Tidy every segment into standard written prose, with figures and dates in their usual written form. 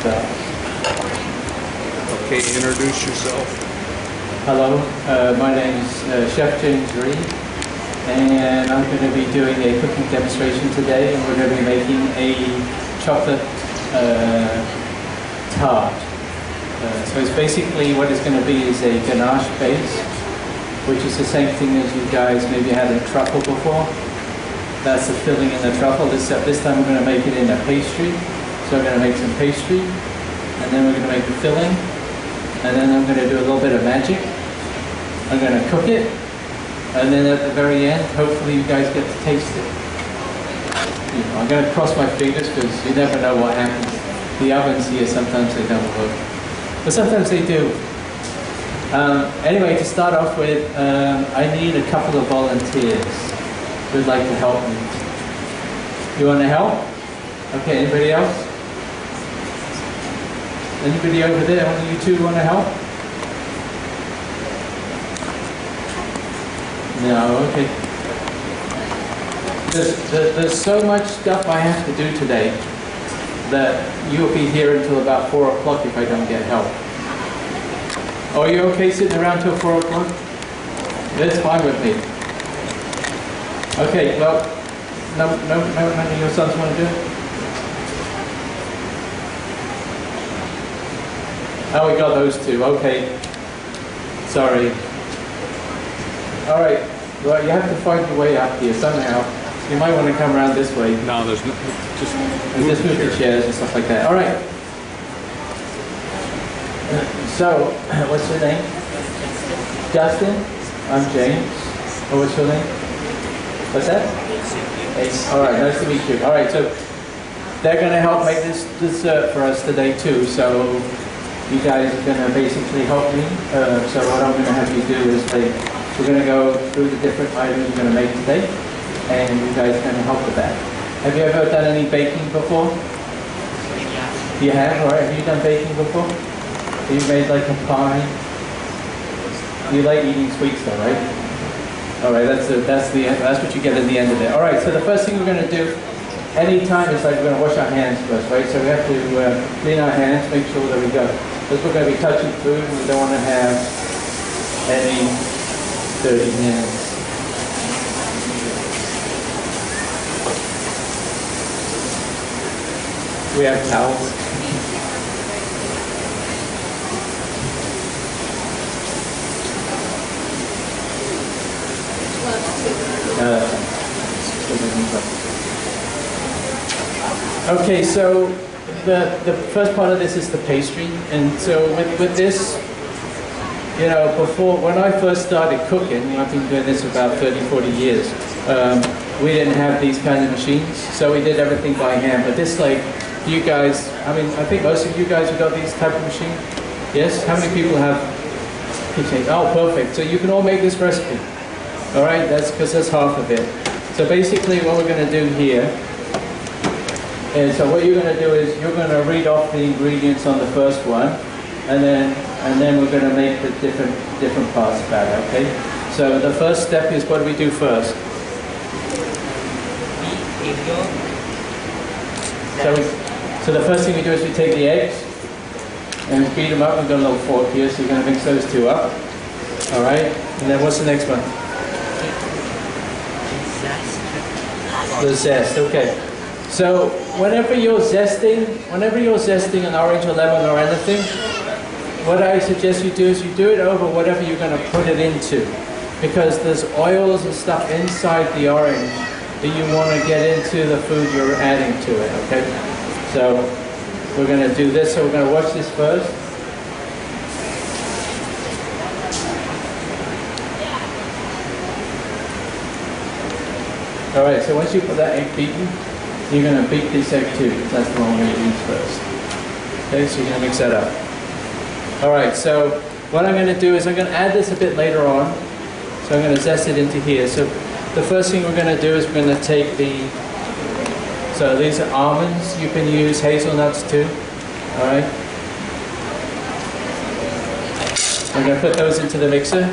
start. Okay, introduce yourself. Hello, my name is Chef James Reid, and I'm going to be doing a cooking demonstration today, and we're going to be making a chocolate tart. So it's basically what it's going to be is a ganache base, which is the same thing as you guys maybe had in truffle before. That's the filling in the truffle, except this time we're going to make it in a pastry. So I'm going to make some pastry, and then we're going to make the filling, and then I'm going to do a little bit of magic. I'm going to cook it, and then at the very end, hopefully you guys get to taste it. You know, I'm going to cross my fingers because you never know what happens. The ovens here, sometimes they don't work, but sometimes they do. Anyway, to start off with, I need a couple of volunteers who'd like to help me. You want to help? Okay, anybody else? Anybody over there? One of you two want to help? No, okay. There's so much stuff I have to do today that you'll be here until about 4 o'clock if I don't get help. Oh, are you okay sitting around till 4 o'clock? That's fine with me. Okay, well, none of your sons want to do it? Oh, we got those two, okay. Sorry. All right, well, you have to find your way up here somehow. You might want to come around this way. No, there's no, just move the chairs and stuff like that. All right. So, what's your name? Justin? I'm James. Oh, what's your name? What's that? Ace. All right, nice to meet you. All right, so they're going to help make this dessert for us today too. So you guys are going to basically help me. So what I'm going to have you do is we're going to go through the different items we're going to make today, and you guys are going to help with that. Have you ever done any baking before? You have? All right. Have you done baking before? Have you made like a pie? You like eating sweets though, right? All right, that's what you get at the end of it. All right, so the first thing we're going to do anytime is like we're going to wash our hands first, right? So we have to clean our hands, make sure that we go. Because we're going to be touching food, and we don't want to have any dirty hands. We have towels. Okay, so the first part of this is the pastry, and so with this, you know, before, when I first started cooking, I've been doing this about 30, 40 years, we didn't have these kind of machines, so we did everything by hand. But this, like, you guys, I mean, I think most of you guys have got these type of machine. Yes? How many people have kitchen? Oh, perfect. So you can all make this recipe. All right, that's because that's half of it. So basically what we're going to do here is, so what you're going to do is you're going to read off the ingredients on the first one, and then we're going to make the different parts about it, okay? So the first step is, what do we do first? So the first thing we do is we take the eggs and beat them up. We've got a little fork here, so you're going to mix those two up. All right, and then what's the next one? The zest, okay. So whenever you're zesting an orange or lemon or anything, what I suggest you do is you do it over whatever you're going to put it into, because there's oils and stuff inside the orange that you want to get into the food you're adding to it, okay? So we're going to do this, so we're going to wash this first. All right, so once you put that egg beaten, you're going to beat this egg too. That's the one we're going to use first. Okay, so you're going to mix that up. All right, so what I'm going to do is I'm going to add this a bit later on. So I'm going to zest it into here. So the first thing we're going to do is we're going to take so these are almonds. You can use hazelnuts too. All right. I'm going to put those into the mixer.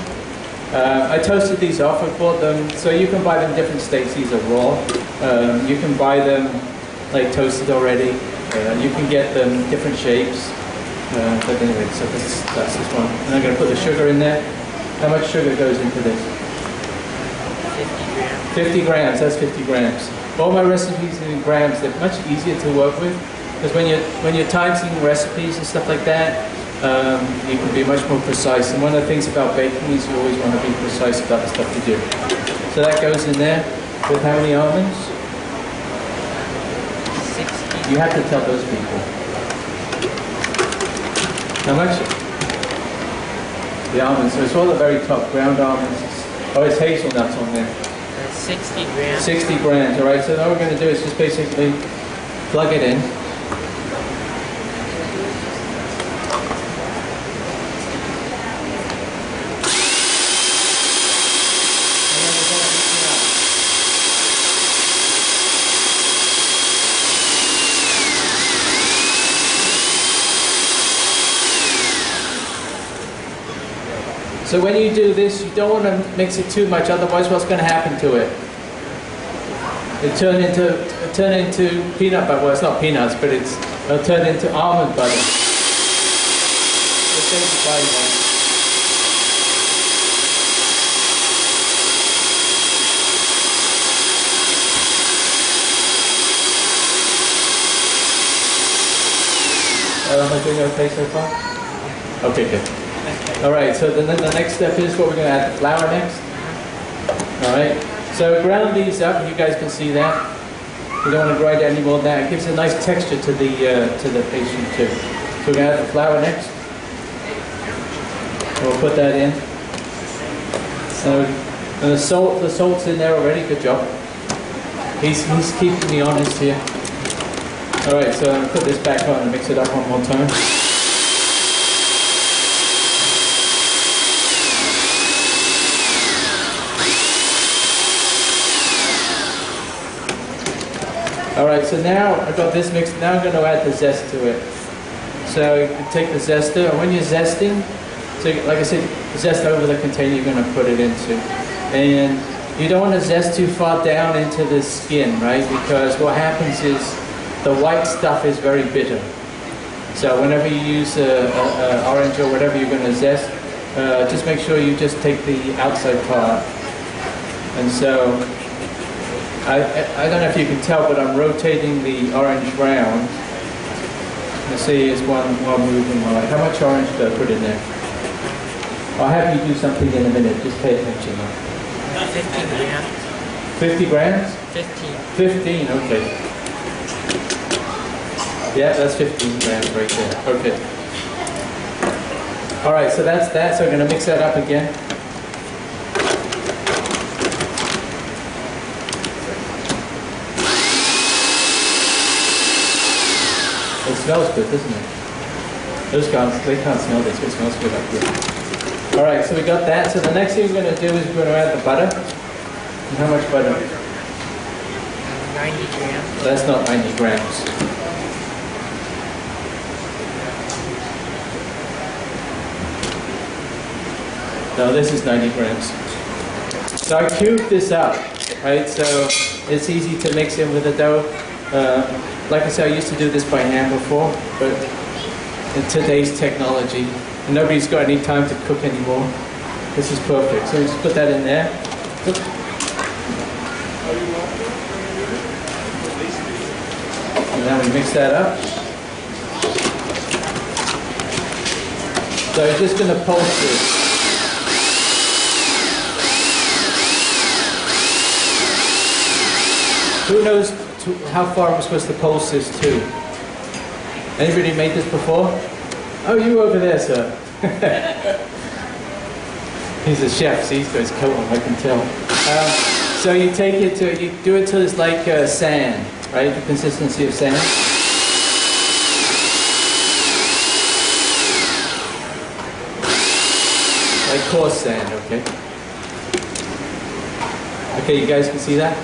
I toasted these off. I bought them, so you can buy them in different states. These are raw. You can buy them like toasted already. You can get them different shapes. But anyway, so that's this one. And I'm going to put the sugar in there. How much sugar goes into this? 50 grams. 50 grams, that's 50 grams. All my recipes are in grams. They're much easier to work with. Because when you're timing recipes and stuff like that, you can be much more precise. And one of the things about baking is you always want to be precise about the stuff you do. So that goes in there with how many almonds? 60. You have to tell those people. How much? The almonds. So it's all the very top, ground almonds. Oh, it's hazelnuts on there. 60 grams. 60 grams, all right? So all we're going to do is just basically plug it in. So when you do this, you don't want to mix it too much, otherwise what's going to happen to it? It'll turn into peanut butter. Well, it's not peanuts, but it'll turn into almond butter. Am I doing okay so far? Okay, good. All right, so then the next step is what we're going to add the flour next. All right, so ground these up. You guys can see that. You don't want to grind any more than that. It gives a nice texture to the pastry too. So we're going to add the flour next. We'll put that in. So, and the salt's in there already. Good job. He's keeping me honest here. All right, so I'm going to put this back on and mix it up one more time. All right, so now I've got this mixed. Now I'm going to add the zest to it. So you take the zester, and when you're zesting, so like I said, zest over the container you're going to put it into. And you don't want to zest too far down into the skin, right? Because what happens is the white stuff is very bitter. So whenever you use orange or whatever you're going to zest, just make sure you just take the outside part. And so I don't know if you can tell, but I'm rotating the orange round. You see, it's one moving one way. How much orange do I put in there? I'll have you do something in a minute. Just pay attention now. 15 grams. 50 grams? 15. 15, okay. Yeah, that's 15 grams right there. Okay. All right, so that's that. So we're going to mix that up again. It smells good, doesn't it? Those guys, they can't smell this, but it smells good up here. All right, so we got that. So the next thing we're going to do is we're going to add the butter. And how much butter? 90 grams. That's not 90 grams. No, this is 90 grams. So I cubed this up, right? So it's easy to mix in with the dough. Like I said, I used to do this by hand before, but in today's technology, nobody's got any time to cook anymore. This is perfect. So just put that in there. And then we mix that up. So you're just going to pulse this. Who knows how far I'm supposed to pulse this to? Anybody made this before? Oh, you over there, sir. He's a chef, see, he's got his coat on, I can tell. So you take it to, you do it till it's like sand, right? The consistency of sand. Like coarse sand, okay? Okay, you guys can see that?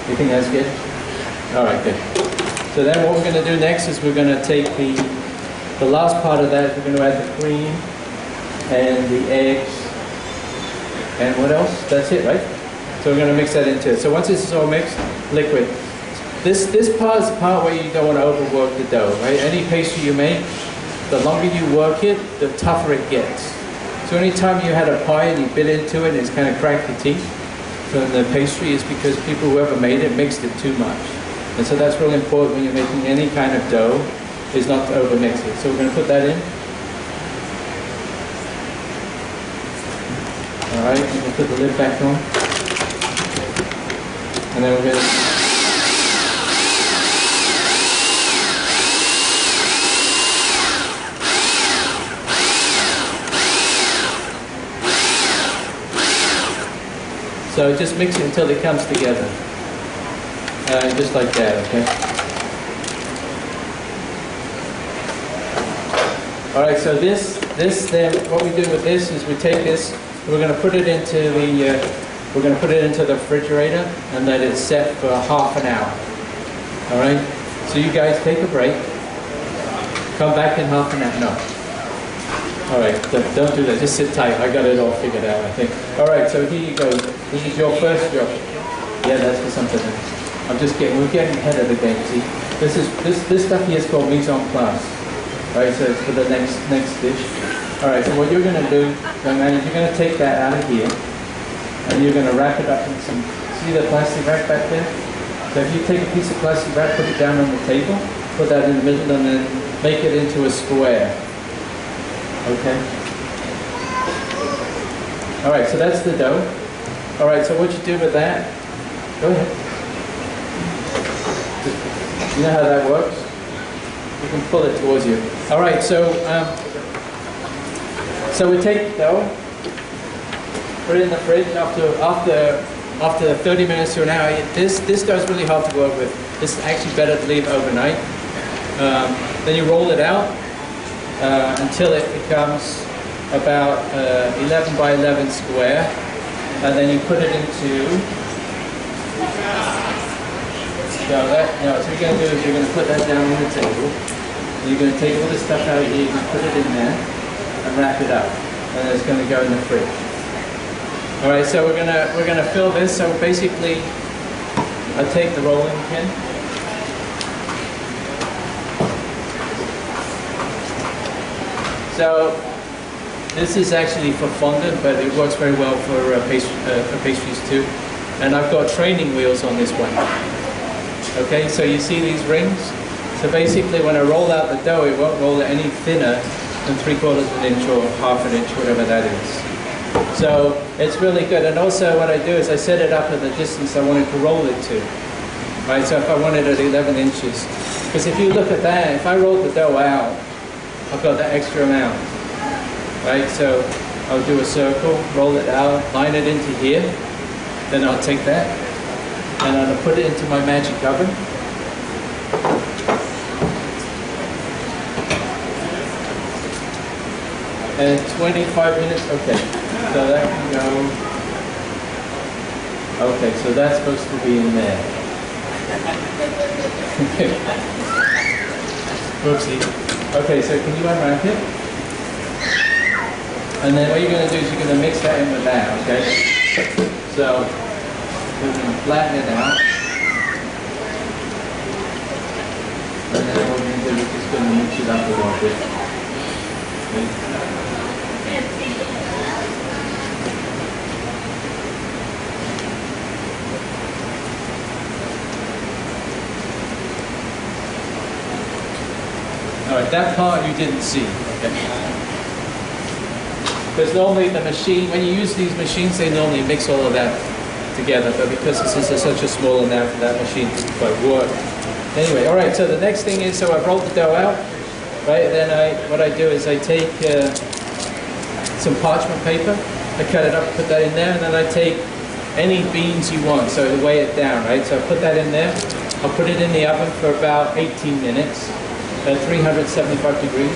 You think that's good? All right, good. So then what we're going to do next is we're going to take the last part of that, we're going to add the cream and the eggs and what else? That's it, right? So we're going to mix that into it. So once this is all mixed, liquid, this part is the part where you don't want to overwork the dough, right? Any pastry you make, the longer you work it, the tougher it gets. So anytime you had a pie and you bit into it and it's kind of cracked your teeth from the pastry, is because whoever made it mixed it too much. And so that's really important when you're making any kind of dough, is not to overmix it. So we're going to put that in. All right, we'll put the lid back on. And then we're going to... So just mix it until it comes together. Just like that, okay? All right, so this then, what we do with this is we take this, we're going to put it into the refrigerator and let it set for half an hour. All right, so you guys take a break. Come back in half an hour. No. All right, don't do that. Just sit tight. I got it all figured out, I think. All right, so here you go. This is your first job. Yeah, that's for something else. We're getting ahead of the game. See, this stuff here is called mise en place. All right, so it's for the next dish. All right, so what you're going to do, young man, is you're going to take that out of here, and you're going to wrap it up in some. See the plastic wrap back there? So if you take a piece of plastic wrap, put it down on the table, put that in the middle, and then make it into a square. Okay. All right, so that's the dough. All right, so what you do with that? Go ahead. You know how that works? You can pull it towards you. All right, so we take the dough, put it in the fridge after 30 minutes to an hour. This dough is really hard to work with. This is actually better to leave overnight. Then you roll it out until it becomes about 11 by 11 square, and then you put it into. So what you're going to do is you're going to put that down on the table. You're going to take all this stuff out of here, you can put it in there, and wrap it up, and it's going to go in the fridge. All right, so we're gonna fill this. So basically, I take the rolling pin. So this is actually for fondant, but it works very well for pastries too. And I've got training wheels on this one. Okay, so you see these rings? So basically when I roll out the dough, it won't roll it any thinner than 3/4 of an inch or half an inch, whatever that is. So it's really good. And also what I do is I set it up at the distance I wanted to roll it to. Right, so if I wanted it at 11 inches. Because if you look at that, if I roll the dough out, I've got that extra amount. Right, so I'll do a circle, roll it out, line it into here. Then I'll take that and I'll put it into my magic oven. And 25 minutes, okay. So that can go, okay, so that's supposed to be in there. Oopsie. Okay, so can you unwrap it? And then what you're going to do is you're going to mix that in with that, okay? So we're going to flatten it out. And then what we're going to do is just going to mix it up a little bit. Okay. All right, that part you didn't see. Okay. Because normally the machine, when you use these machines, they normally mix all of that together, but because this is such a small amount, that machine doesn't quite work. Anyway, all right, so the next thing is, so I've rolled the dough out, right? Then what I do is I take some parchment paper, I cut it up, put that in there, and then I take any beans you want, so to weigh it down, right? So I put that in there, I'll put it in the oven for about 18 minutes at 375 degrees.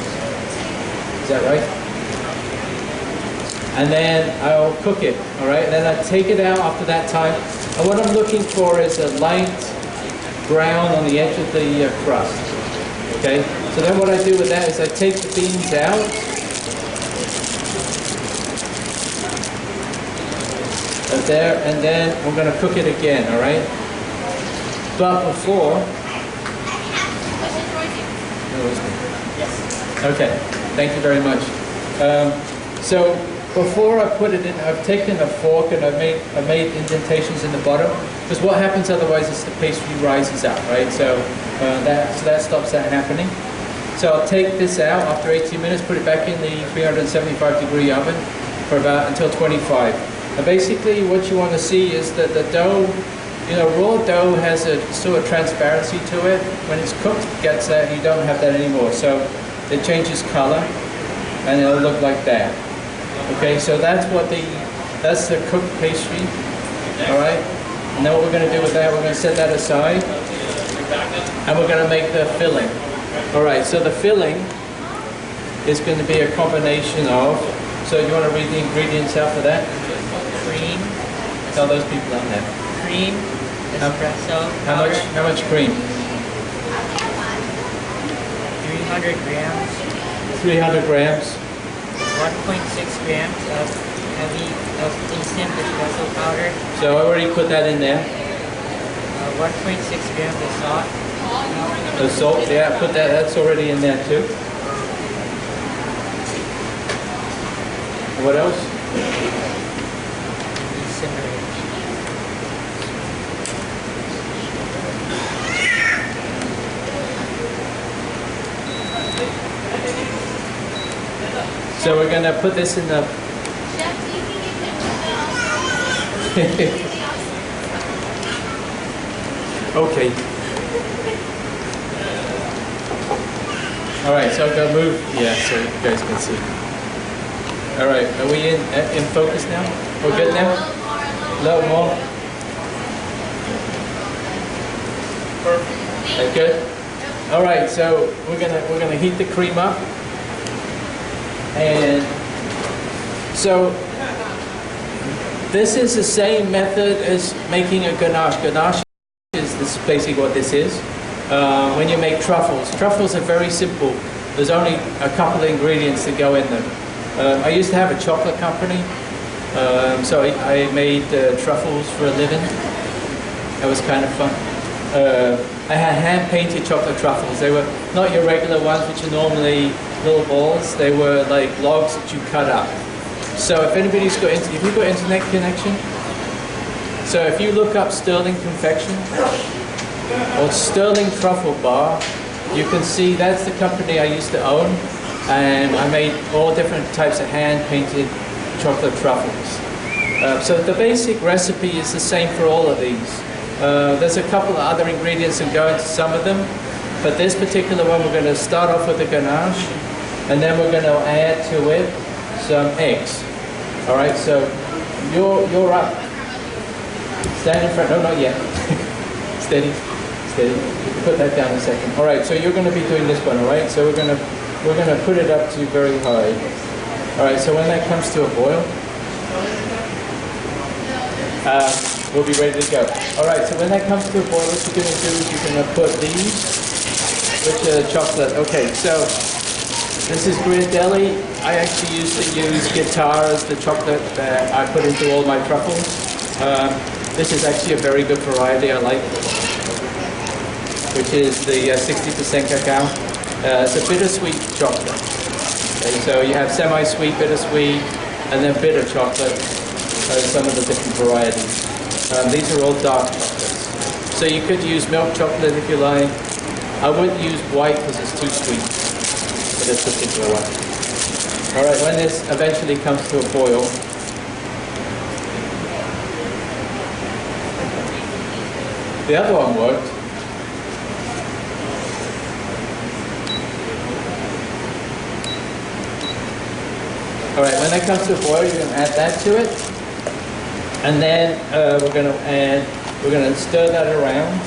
Is that right? And then I'll cook it, all right? And then I take it out after that time. And what I'm looking for is a light brown on the edge of the crust, okay? So then what I do with that is I take the beans out. And then we're gonna cook it again, all right? But before, okay, thank you very much. So before I put it in, I've taken a fork and I've made indentations in the bottom, because what happens otherwise is the pastry rises up, right? So that stops that happening. So I'll take this out after 18 minutes, put it back in the 375-degree oven for about until 25. And basically what you want to see is that the dough, raw dough has a sort of transparency to it. When it's cooked, it gets that. You don't have that anymore. So it changes color and it'll look like that. Okay, so that's the cooked pastry. All right. And then what we're going to do with that, we're going to set that aside and we're going to make the filling. All right, so the filling is going to be a combination of, so you want to read the ingredients out for that? Cream. Tell those people down there. Cream. Espresso. How much cream? 300 grams. 300 grams. 1.6 grams of instant espresso powder. So I already put that in there. 1.6 grams of salt. The salt, yeah, put that. That's already in there too. What else? Simmer it. So we're going to put this in the... Okay. All right, so I'm going to move, yeah, so you guys can see. All right, are we in focus now? We're good now? A little more? That's good? All right, so we're gonna heat the cream up. And so this is the same method as making a ganache. Ganache is basically what this is. When you make truffles are very simple. There's only a couple of ingredients that go in them. I used to have a chocolate company, so I made truffles for a living. That was kind of fun. I had hand-painted chocolate truffles. They were not your regular ones, which are normally little balls. They were like logs that you cut up. So if anybody's got, if you've got internet connection, so if you look up Sterling Confection or Sterling Truffle Bar, you can see that's the company I used to own, and I made all different types of hand-painted chocolate truffles. So the basic recipe is the same for all of these. There's a couple of other ingredients that go into some of them, but this particular one we're going to start off with the ganache, and then we're going to add to it some eggs. All right, so you're up. Stand in front. No, not yet. Steady, steady. You can put that down in a second. All right, so you're going to be doing this one. All right, so we're going to put it up to very high. All right, so when that comes to a boil, we'll be ready to go. All right, so when that comes to a boil, what you're going to do is you're going to put these, which are chocolate. Okay, so this is Ghirardelli. I actually used to use Guitar as the chocolate that I put into all my truffles. This is actually a very good variety I like, which is the 60% cacao. It's a bittersweet chocolate. Okay, so you have semi-sweet, bittersweet, and then bitter chocolate. Some of the different varieties. These are all dark chocolates. So you could use milk chocolate if you like. I wouldn't use white because it's too sweet for this particular one. All right, when this eventually comes to a boil, the other one worked. All right, when that comes to a boil, you're going to add that to it. And then we're going to stir that around,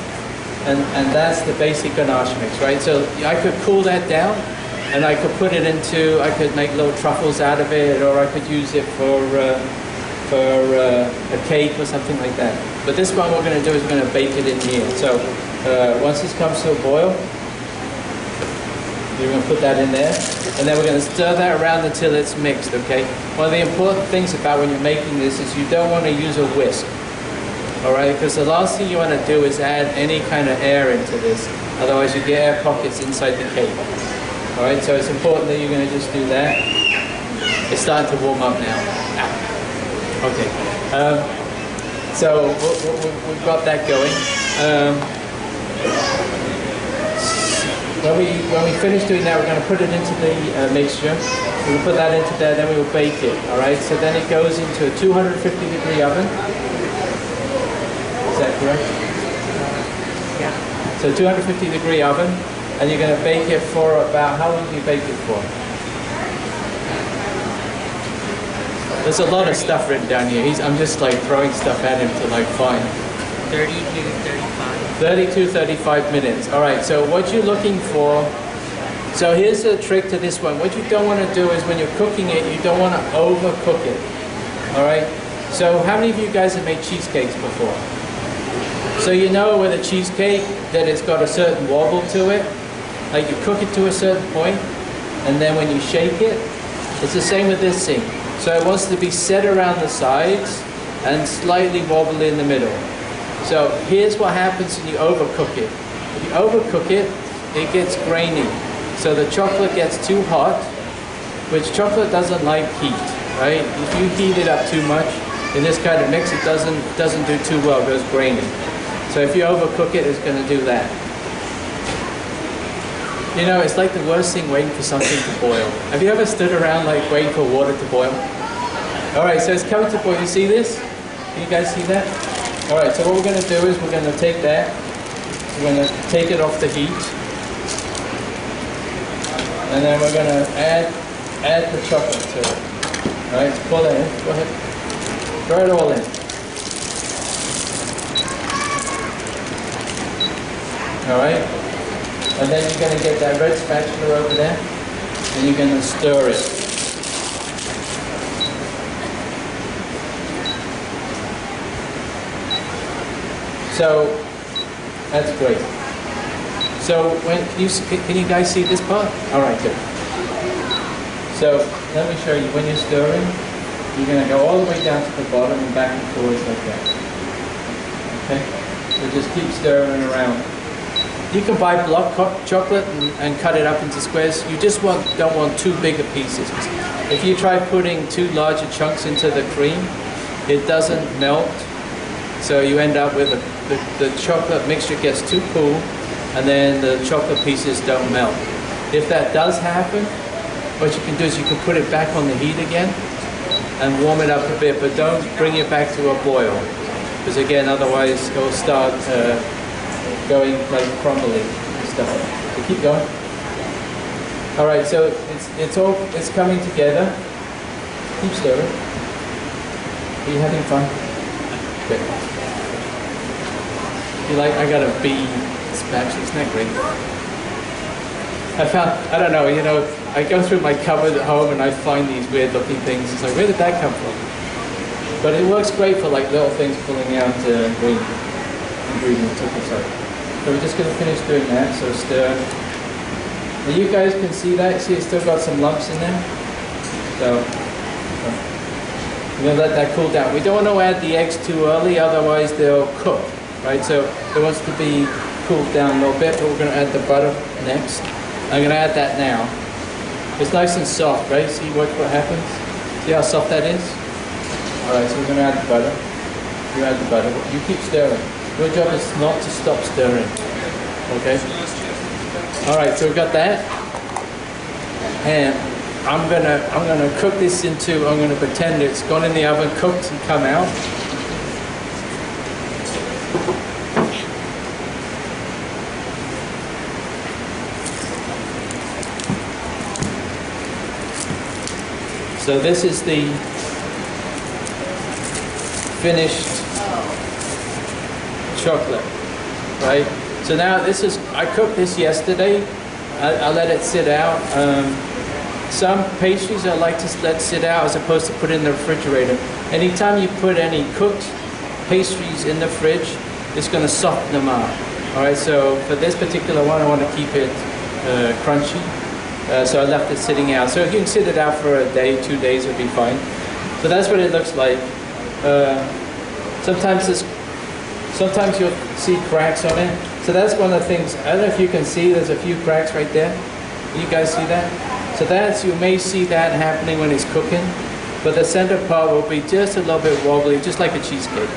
and that's the basic ganache mix, right? So I could cool that down, and I could put it into, I could make little truffles out of it, or I could use it for a cake or something like that. But this one, what we're going to do is we're going to bake it in here. So once this comes to a boil, you're going to put that in there, and then we're going to stir that around until it's mixed, okay? One of the important things about when you're making this is you don't want to use a whisk, All right, because the last thing you want to do is add any kind of air into this. Otherwise you get air pockets inside the cake. All right, so it's important that you're going to just do that. It's starting to warm up now. Okay, so we've got that going. When we finish doing that, we're going to put it into the mixture. We'll put that into there, then we will bake it. All right, so then it goes into a 250-degree oven. Is that correct? Yeah. So 250-degree oven, and you're going to bake it for about, how long do you bake it for? There's a lot of stuff written down here. I'm just like throwing stuff at him to like find. 30 to 35. 30 to 35 minutes. All right, so what you're looking for, so here's the trick to this one. What you don't want to do is when you're cooking it, you don't want to overcook it. All right, so how many of you guys have made cheesecakes before? So you know with a cheesecake that it's got a certain wobble to it, like you cook it to a certain point, and then when you shake it, it's the same with this thing. So it wants to be set around the sides and slightly wobbly in the middle. So here's what happens when you overcook it. If you overcook it, it gets grainy. So the chocolate gets too hot, which chocolate doesn't like heat, right? If you heat it up too much in this kind of mix, it doesn't do too well, it goes grainy. So if you overcook it, it's going to do that. You know, it's like the worst thing waiting for something to boil. Have you ever stood around like waiting for water to boil? All right, so it's coming to boil. You see this? Can you guys see that? All right, so what we're going to do is we're going to take that. We're going to take it off the heat. And then we're going to add the chocolate to it. All right, pull it in. Go ahead. Throw it all in. All right, and then you're going to get that red spatula over there, and you're going to stir it. So that's great. So can you guys see this part? All right, good. So let me show you. When you're stirring, you're going to go all the way down to the bottom and back and forth like that. Okay. So just keep stirring around. You can buy block chocolate and cut it up into squares. You just don't want too big of pieces. If you try putting too larger chunks into the cream, it doesn't melt. So you end up with the chocolate mixture gets too cool, and then the chocolate pieces don't melt. If that does happen, what you can do is you can put it back on the heat again and warm it up a bit, but don't bring it back to a boil, because again, otherwise it will start going like crumbly and stuff. So keep going. All right, so it's coming together. Keep stirring. Are you having fun? Good. I got a bee spatula. Isn't that great? I don't know, you know, I go through my cupboard at home and I find these weird looking things. It's like, where did that come from? But it works great for like little things pulling out ingredients. Okay, sorry. So we're just going to finish doing that, so stir. Now you guys can see that, see it's still got some lumps in there? So, we're going to let that cool down. We don't want to add the eggs too early, otherwise they'll cook, right? So it wants to be cooled down a little bit, but we're going to add the butter next. I'm going to add that now. It's nice and soft, right? See what happens? See how soft that is? Alright, so we're going to add the butter. You add the butter. You keep stirring. Your job is not to stop stirring. Okay? Alright, so we've got that. And I'm gonna cook this into, I'm gonna pretend it's gone in the oven, cooked and come out. So this is the finished chocolate, right? So now I cooked this yesterday. I let it sit out. Some pastries I like to let sit out as opposed to put in the refrigerator. Anytime you put any cooked pastries in the fridge, it's going to soften them up. All right, so for this particular one, I want to keep it crunchy. So I left it sitting out. So if you can sit it out for a day, 2 days, it'll be fine. So that's what it looks like. Sometimes Sometimes you'll see cracks on it. So that's one of the things. I don't know if you can see. There's a few cracks right there. You guys see that? So that's, you may see that happening when it's cooking. But the center part will be just a little bit wobbly, just like a cheesecake,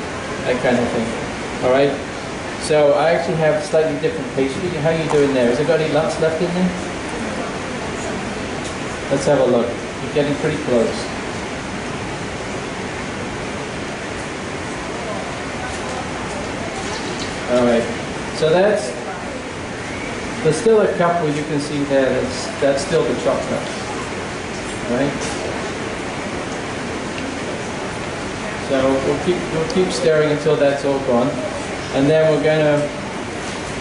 that kind of thing. All right. So I actually have slightly different pastry. How are you doing there? Has there got any lumps left in there? Let's have a look. You're getting pretty close. All right. So there's still a couple you can see there. That's still the chocolate. All right. So we'll keep stirring until that's all gone, and then we're going to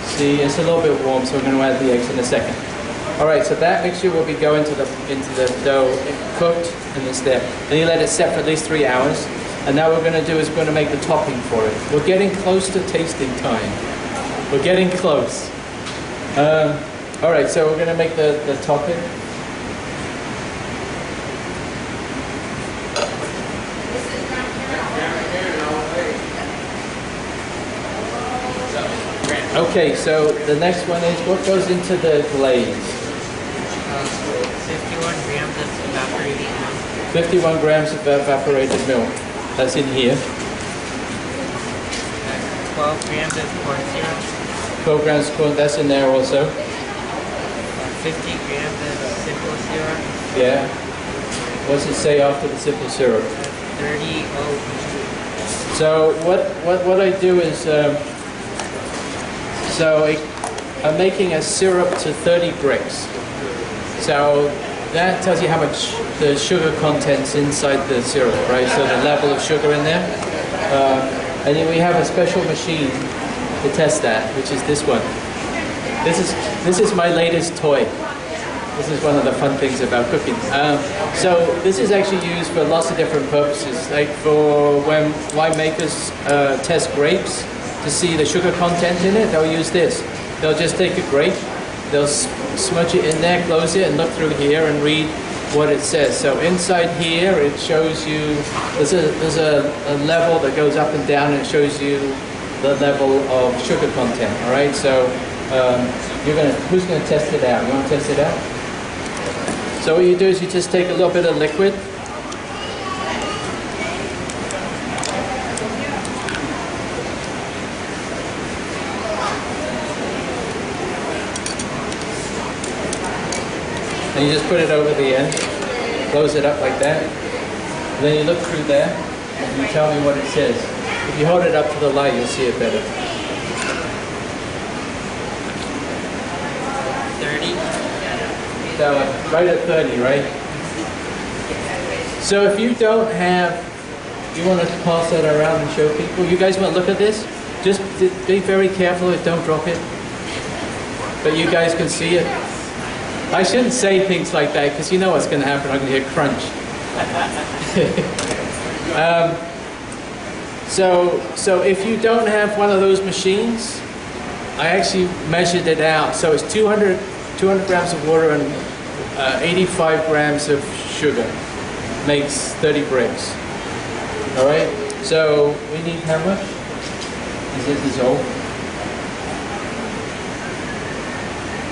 see it's a little bit warm, so we're going to add the eggs in a second. All right, so that mixture will be going into the dough cooked, and it's there. Then you let it set for at least 3 hours, and now what we're going to do is we're going to make the topping for it. We're getting close to tasting time. We're getting close. All right, so we're going to make the topping. Okay, so the next one is what goes into the glaze? 51 grams of evaporated milk. 51 grams of evaporated milk. That's in here. 12 grams of corn syrup. 12 grams of corn, that's in there also. 50 grams of simple syrup. Yeah. What's it say after the simple syrup? 30 oat. So what I do is, I'm making a syrup to 30 bricks. So that tells you how much the sugar content's inside the syrup, right? So the level of sugar in there. And then we have a special machine to test that, which is this one. This is my latest toy. This is one of the fun things about cooking. So this is actually used for lots of different purposes, like for when winemakers test grapes to see the sugar content in it, they'll use this. They'll just take a grape, they'll smudge it in there, close it, and look through here and read what it says. So inside here, it shows you, there's a level that goes up and down, and it shows you the level of sugar content, all right? So who's gonna test it out? You wanna test it out? So what you do is you just take a little bit of liquid, and you just put it over the end, close it up like that, and then you look through there, and you tell me what it says. If you hold it up to the light, you'll see it better. 30. So right at 30, right? So if you don't have, you want to pass that around and show people, you guys want to look at this? Just be very careful, don't drop it. But you guys can see it. I shouldn't say things like that because you know what's going to happen. I'm going to hear crunch. So if you don't have one of those machines, I actually measured it out. So it's 200 grams of water and 85 grams of sugar makes 30 bricks. All right. So we need how much? Is it dissolved?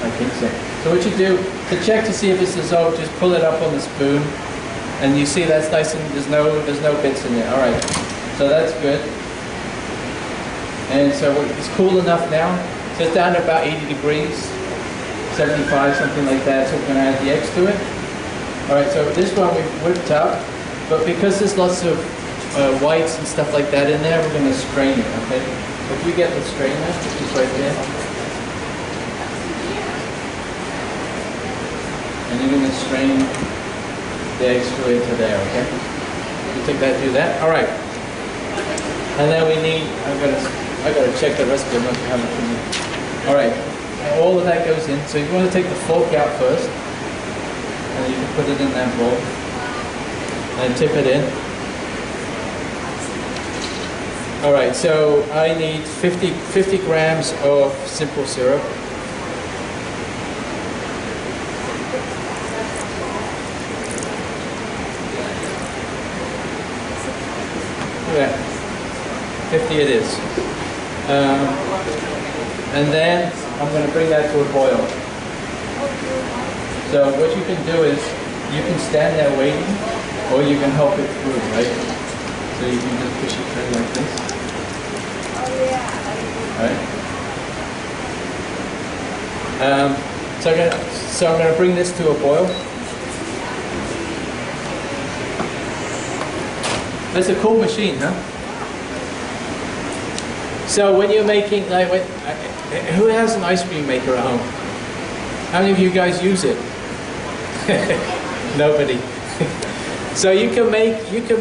I think so. So what you do to check to see if it's dissolved, just pull it up on the spoon, and you see that's nice and there's no bits in there. All right. So that's good. And so it's cool enough now. So it's down to about 80 degrees, 75, something like that. So we're going to add the eggs to it. All right. So this one we've whipped up, but because there's lots of whites and stuff like that in there, we're going to strain it. Okay. If you get the strainer, which is right there, and you're going to strain the eggs through into there. Okay. You take that, do that. All right. And then we need. I gotta check the rest of them. How much we need. All right. All of that goes in. So you want to take the fork out first, and you can put it in that bowl, and tip it in. All right. So I need 50 grams of simple syrup. Yeah. 50 it is. And then I'm going to bring that to a boil. So what you can do is you can stand there waiting, or you can help it through, right? So you can just push it through like this. Right? So I'm going to bring this to a boil. That's a cool machine, huh? So when you're making, like, who has an ice cream maker at home? How many of you guys use it? Nobody. So you can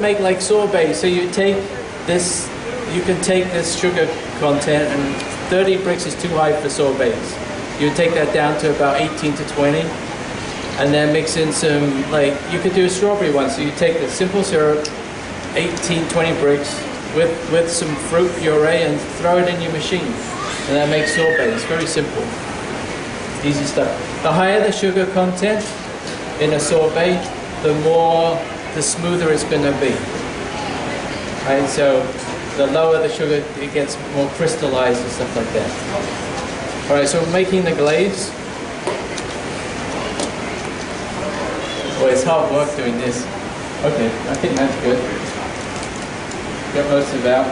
make like sorbet. So you take this, you can take this sugar content, and 30 bricks is too high for sorbets. You take that down to about 18 to 20, and then mix in some, like, you could do a strawberry one. So you take the simple syrup, 18, 20 bricks with some fruit puree, and throw it in your machine, and that makes sorbet. It's very simple, easy stuff. The higher the sugar content in a sorbet, the smoother it's going to be. Right? So the lower the sugar, it gets more crystallized and stuff like that. All right, so we're making the glaze. Boy, it's hard work doing this. Okay, I think that's good. Get most of it out.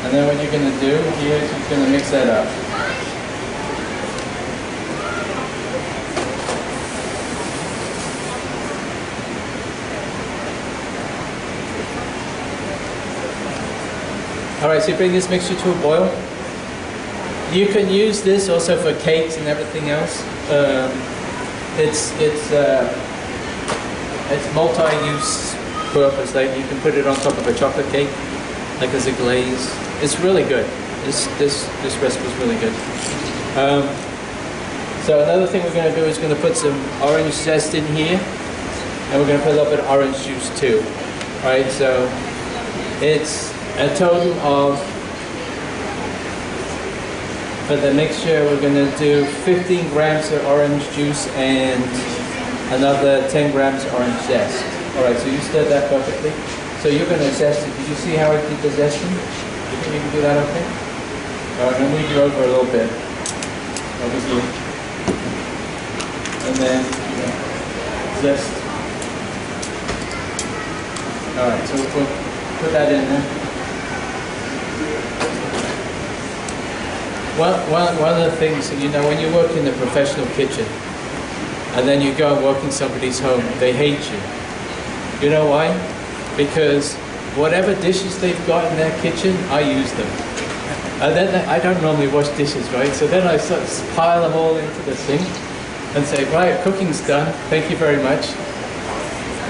And then what you're going to do here is you're going to mix that up. Alright, so you bring this mixture to a boil. You can use this also for cakes and everything else. It's multi-use purpose. Like, you can put it on top of a chocolate cake, like as a glaze. It's really good. This recipe is really good. So another thing we're going to do is going to put some orange zest in here, and we're going to put a little bit of orange juice too. Alright, so it's a total of, for the mixture, we're going to do 15 grams of orange juice and another 10 grams of orange zest. Alright, so you stirred that perfectly. So you're going to zest it. Did you see how I did the zesting? You think you can do that okay? Alright, I'm going to move you over a little bit, obviously. And then, zest. Alright, so we'll put that in there. One of the things, you know, when you work in the professional kitchen and then you go and work in somebody's home, they hate you. You know why? Because whatever dishes they've got in their kitchen, I use them. And then I don't normally wash dishes, right? So then I sort of pile them all into the sink and say, right, cooking's done, thank you very much.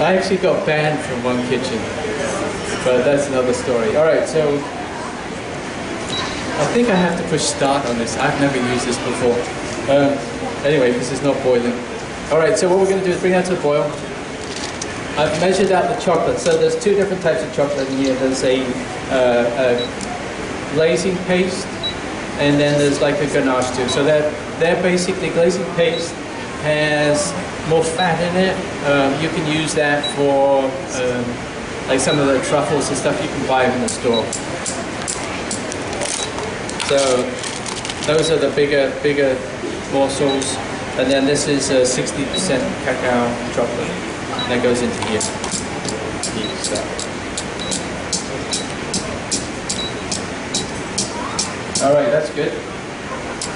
I actually got banned from one kitchen, but that's another story. All right, so I think I have to push start on this. I've never used this before. Anyway, because it's not boiling. Alright, so what we're going to do is bring that to the boil. I've measured out the chocolate. So there's two different types of chocolate in here. There's a glazing paste, and then there's like a ganache too. So they're basically, glazing paste has more fat in it. You can use that for like some of the truffles and stuff you can buy in the store. So those are the bigger morsels, and then this is 60% cacao chocolate that goes into here. All right, that's good.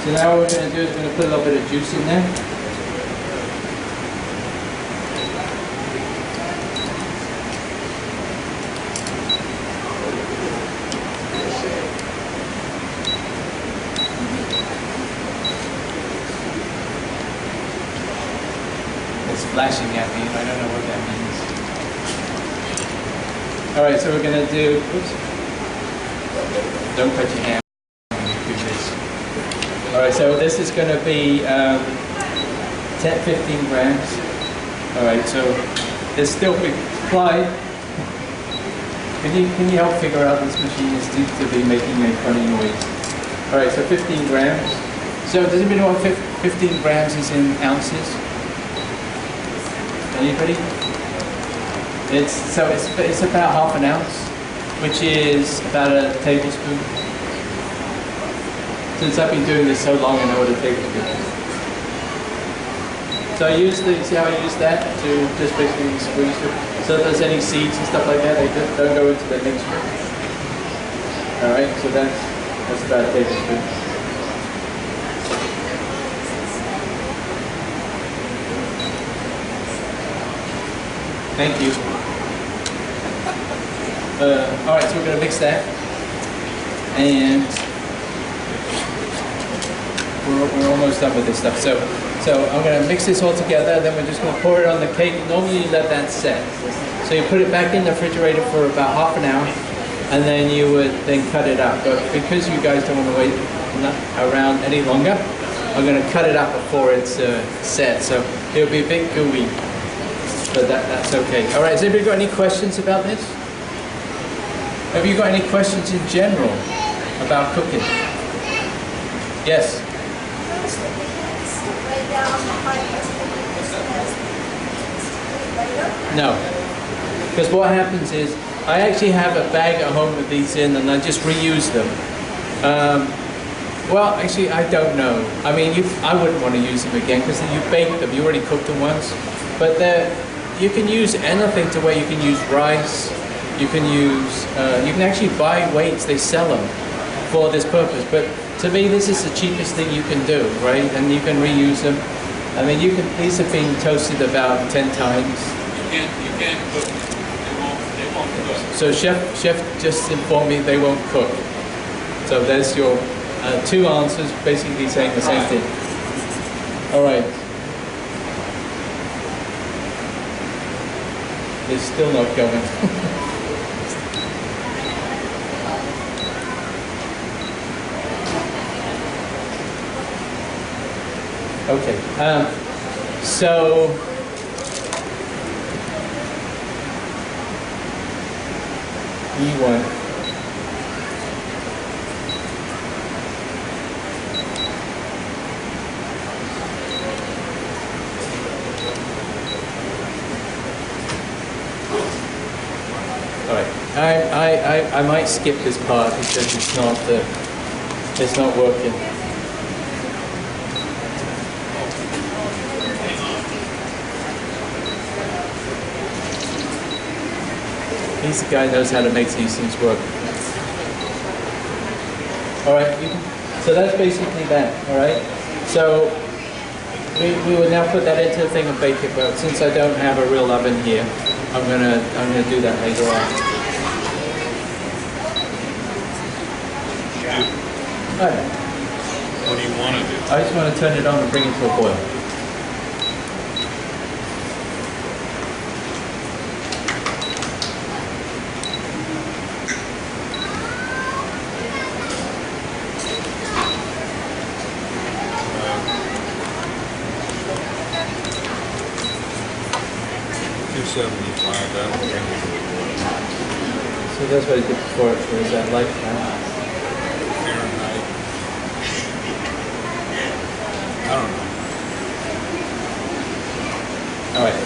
So now what we're going to do is we're going to put a little bit of juice in there. Flashing at me, I don't know what that means. Alright, so we're going to do, oops, don't cut your hand when you do this. Alright, so this is going to be 15 grams. Alright, so there's still big supply. Can you help figure out this machine seems to be making a funny noise? Alright, so 15 grams. So does anybody know what 15 grams is in ounces? Anybody? It's about half an ounce, which is about a tablespoon. since I've been doing this so long, I know what a tablespoon is. So I use see how I use that to just basically squeeze it. So if there's any seeds and stuff like that, they don't go into the mixture. All right, so that's about a tablespoon. Thank you. All right, so we're going to mix that, and we're almost done with this stuff. So I'm going to mix this all together, then we're just going to pour it on the cake. Normally you let that set. So you put it back in the refrigerator for about half an hour, and then you would then cut it up. But because you guys don't want to wait around any longer, I'm going to cut it up before it's set. So it'll be a bit gooey, but that's okay. All right, has anybody got any questions about this? Have you got any questions in general about cooking? Yes? No. Because what happens is, I actually have a bag at home with these in and I just reuse them. Well, actually, I don't know. I mean, I wouldn't want to use them again because you baked them, you already cooked them once. But you can use anything to where you can use rice, you can actually buy weights, they sell them for this purpose. But to me, this is the cheapest thing you can do, right? And you can reuse them. I mean, these have been toasted about 10 times. You can't cook. They won't cook. So chef just informed me they won't cook. So there's your 2 answers basically saying the same thing. All right. It's still not going. Okay, so E1. All right, I might skip this part because it's not working. He's the guy who knows how to make these things work. All right, so that's basically that. All right, so we would now put that into the thing and bake it. But since I don't have a real oven here, I'm gonna do that later on. All right. What do you want to do? I just want to turn it on and bring it to a boil. So that's what I did before. So is that like that? Fahrenheit. I don't know. All right.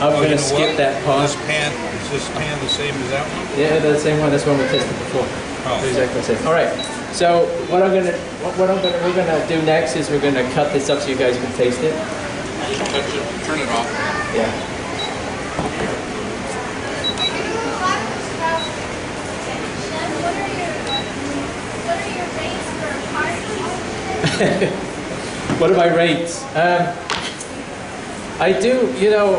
I'm going to skip that part. Is this pan the same as that one? Yeah, the same one. That's one we tested before. Oh. Exactly the same. All right. So what we're gonna do next is we're gonna cut this up so you guys can taste it. Touch it. Turn it off. Yeah. What are my rates? I do,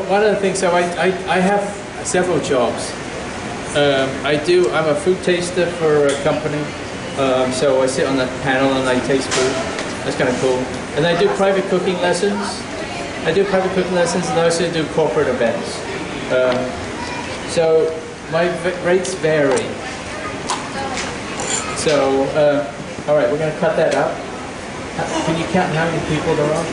one of the things, so I have several jobs. I'm a food taster for a company. So I sit on that panel and I taste food. That's kind of cool. And I do private cooking lessons. And I also do corporate events. So my rates vary. So, all right, we're going to cut that up. Can you count how many people there are?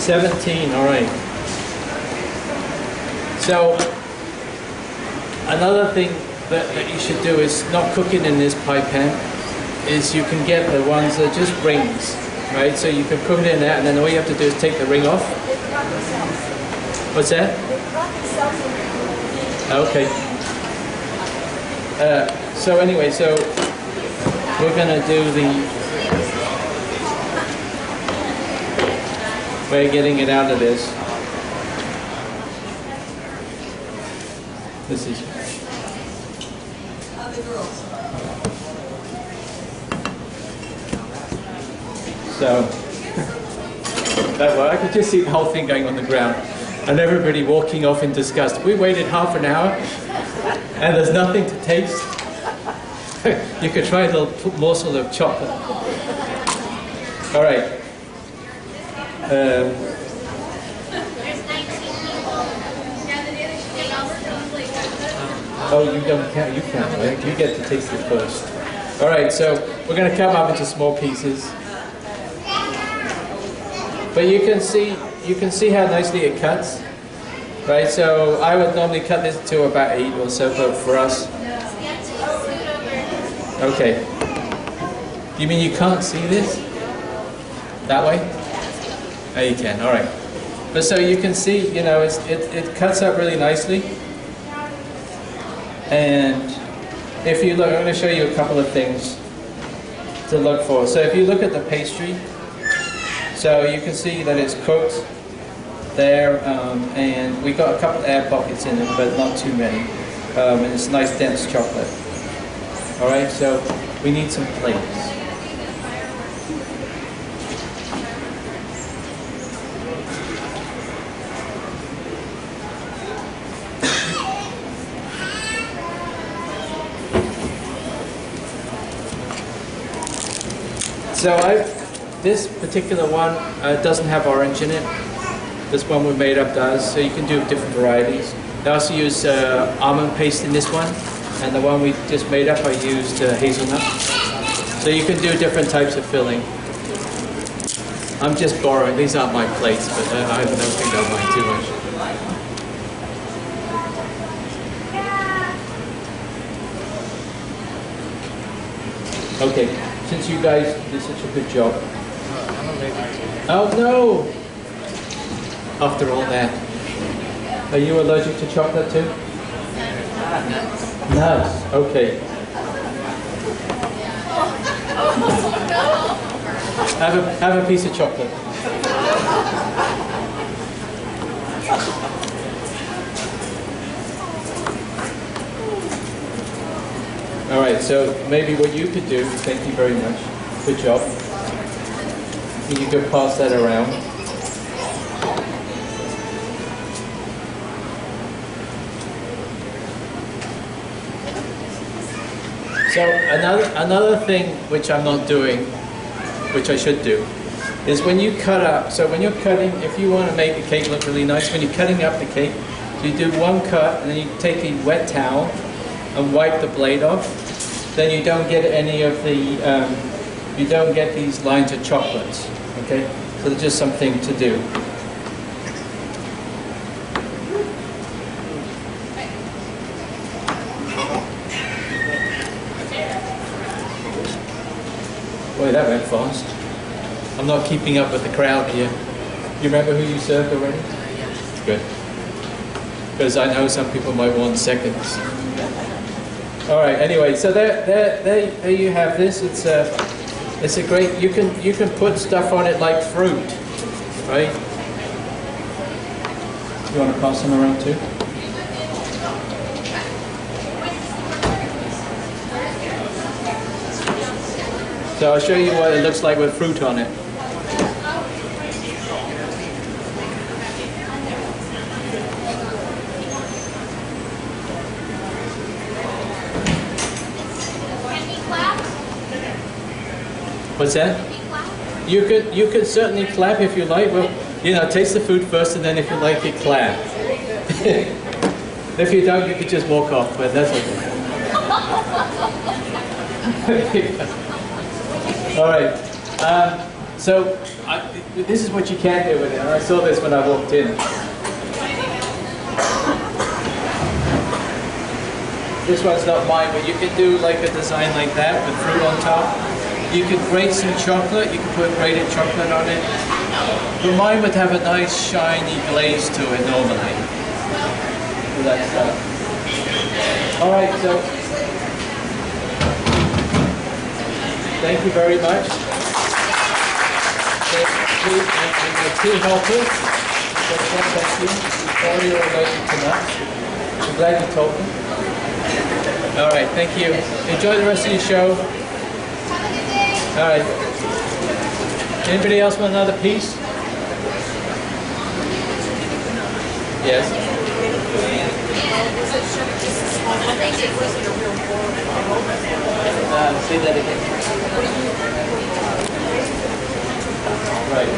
$17, all right. So, another thing that you should do is not cooking in this pie pan, is you can get the ones that are just rings, right? So you can cook it in that, and then all you have to do is take the ring off. What's that? Okay. So anyway, so we're gonna do we're getting it out of this. This is. So, I could just see the whole thing going on the ground and everybody walking off in disgust. We waited half an hour and there's nothing to taste. You could try a little morsel of chocolate. All right. Oh, you don't count. You count, right? You get to taste it first. All right. So we're going to cut them up into small pieces. But you can see how nicely it cuts, right? So I would normally cut this to about 8 or so, but for us, okay. You mean you can't see this that way? Oh, you can. All right. But so you can see, you know, it cuts up really nicely. And if you look, I'm going to show you a couple of things to look for. So if you look at the pastry. So you can see that it's cooked there, and we got a couple of air pockets in it, but not too many. And it's nice dense chocolate. All right, so we need some plates. So this particular one doesn't have orange in it. This one we made up does, so you can do different varieties. I also use almond paste in this one, and the one we just made up I used hazelnut. So you can do different types of filling. I'm just borrowing, these aren't my plates, but I don't think I'll mind too much. Okay, since you guys did such a good job. Oh no! After all that. Are you allergic to chocolate too? Nuts. Okay. Have a piece of chocolate. All right, so maybe what you could do, thank you very much, good job. You could pass that around. So another thing which I'm not doing, which I should do, is when you cut up, so when you're cutting, if you want to make the cake look really nice, when you're cutting up the cake, so you do one cut and then you take a wet towel and wipe the blade off, then you don't get any of the, you don't get these lines of chocolates, okay? So there's just something to do. Boy, that went fast. I'm not keeping up with the crowd here. You remember who you served already? Good. Because I know some people might want seconds. All right. Anyway, so there you have this. It's a great. You can put stuff on it like fruit, right? You want to pass them around too? So I'll show you what it looks like with fruit on it. What's that? You could certainly clap if you like. Well, you know, taste the food first, and then if you like it, clap. If you don't, you could just walk off. But that's okay. All right. So this is what you can do with it. And I saw this when I walked in. This one's not mine, but you can do like a design like that with fruit on top. You could grate some chocolate. You could put grated chocolate on it. But mine would have a nice shiny glaze to it normally. So that's All right, so thank you very much. And my two helpers. Thank you. All you are related to nuts. I'm glad you told me. All right, thank you. Enjoy the rest of your show. All right. Anybody else want another piece? Yes. Say that again. Right.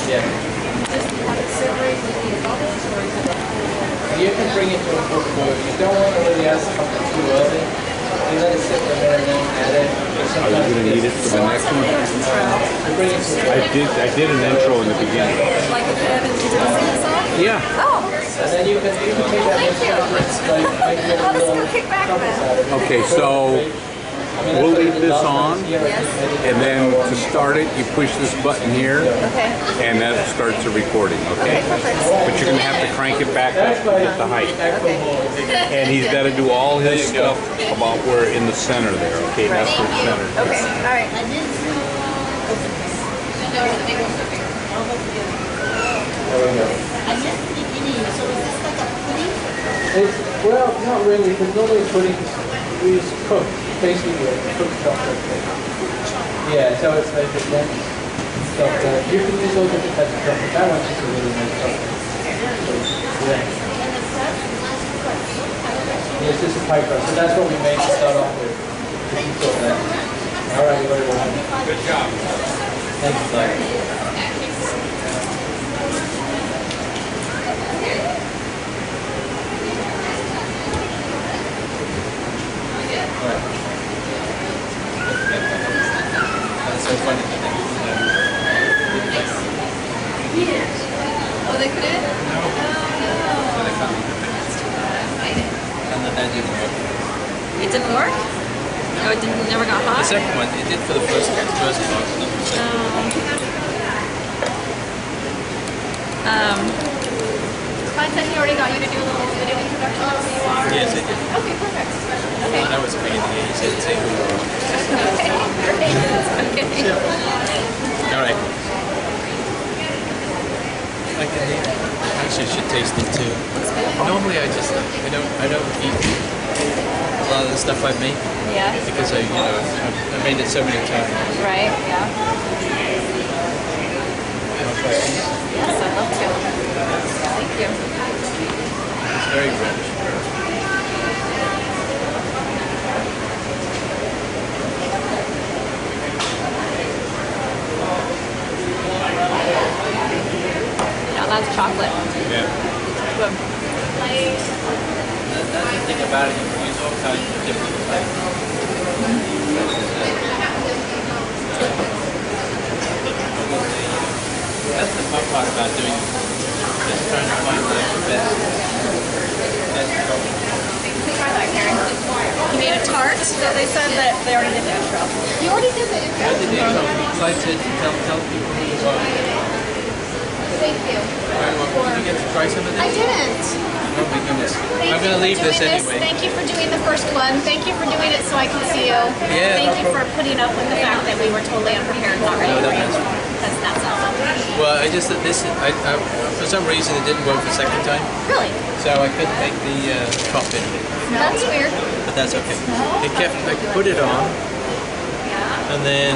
Yeah. You can bring it to a book boil. You don't want to really ask something too early. You let it sit for a minute and then add it. Are you going to need it for the next one? You bring it to I did an intro in the beginning. Like if you haven't seen the song? Yeah. Oh, and then you can take that next step. Like, make it a I'll just little go kick back then. Okay, so we'll leave this on, and then to start it, you push this button here, Okay. and that starts the recording, okay? But you're going to have to crank it back up to get the height. And he's got to do all his stuff about where in the center there, okay? That's where it's centered. Okay, all right. There we go. It's, well, not really, because normally pudding we use cooked, basically cooked chocolate cake. Yeah, so it's like a dense chocolate. You can use all different types of chocolate. That one's just a really nice chocolate. So, yeah. It's just a pie crust. So that's what we made to start off with. If you saw that. All right, very well. Good job. Thank you, Claire. That's so funny. Oh, they couldn't? And then that didn't work. It didn't work? Oh, it didn't, never got The hot? second one, it did for the first box. Mine said he already got you to do a little video introduction of who you are. Yes, it did. Okay, perfect. Okay. That was amazing. He said, say who you are. Okay, great. All right. I can eat. Actually, I should taste it too. Normally, I don't eat a lot of the stuff I make Yeah, because I made it so many times. right, yeah. It's Yes, I'd love to. Thank you. very rich. Now that's chocolate. Yeah. Good. That's the thing about it. You can use all kinds of different flavors. That's the fun part about doing it. Just trying to find like the best. That's the problem. Try that, Karen. You made a tart, so they said that they already did the intro. You already did the intro? How did you try to tell people who you are? Thank you. Did you get to try some of this? I didn't. Oh my goodness. Thank I'm you going to for leave this doing anyway. Thank you for doing the first one. Thank you for doing it so I could see you. Yeah, Thank no you for problem. putting up with the fact that we were totally unprepared and not ready No, for you. that's fine. Because that's awesome. Well, I just that this for some reason it didn't work the second time, Really? so I couldn't make the top in, That's weird. but that's okay. It kept I put it on, and then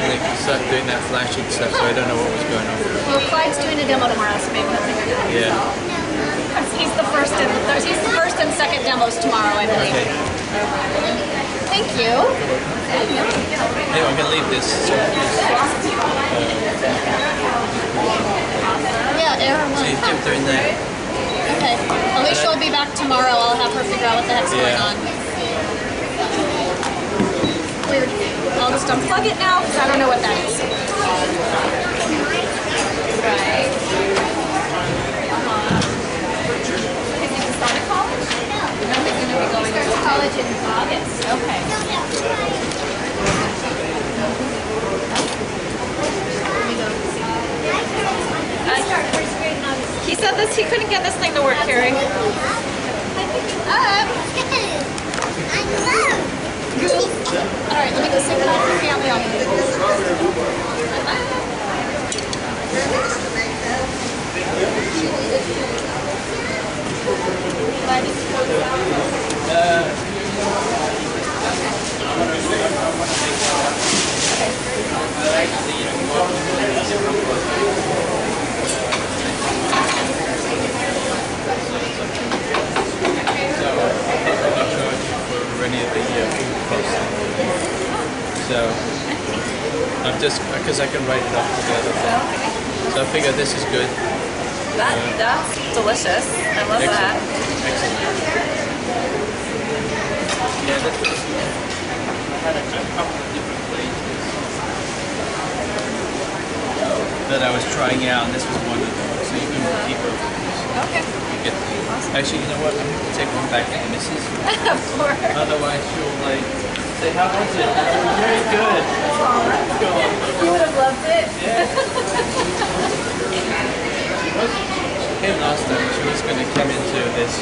it started doing that flashing stuff, so I don't know what was going on. Well, Clyde's doing a demo tomorrow, so maybe he'll figure it out. Yeah. He's the first and second demos tomorrow, I believe. Okay. Thank you. Anyway, I'm gonna leave this. Yeah, Aaron So you kept doing that. Okay. Alicia will be back tomorrow. I'll have her figure out what the heck's going Yeah. on. Weird. I'll just unplug it now because I don't know what that is. Right. Is he starting college? No, he's going to be going to college in August. Okay. Let me go see. I started first grade in August. He said this. He couldn't get this thing to work, Carrie. All right, let me just say hi to the family. For any of the food posts. So I'm just because I can write it up together. So I figure this is good. That's delicious. I love that. Excellent. Yeah, that's good. I had a couple of different flavors that I was trying out, and this was one of them. So you can keep it. Okay. You get actually, you know what? I'm going to take one back to the missus. Of course. Otherwise, she'll like say, "How was it?" It was very good. You would have loved it. She came last time. She was going to come into this.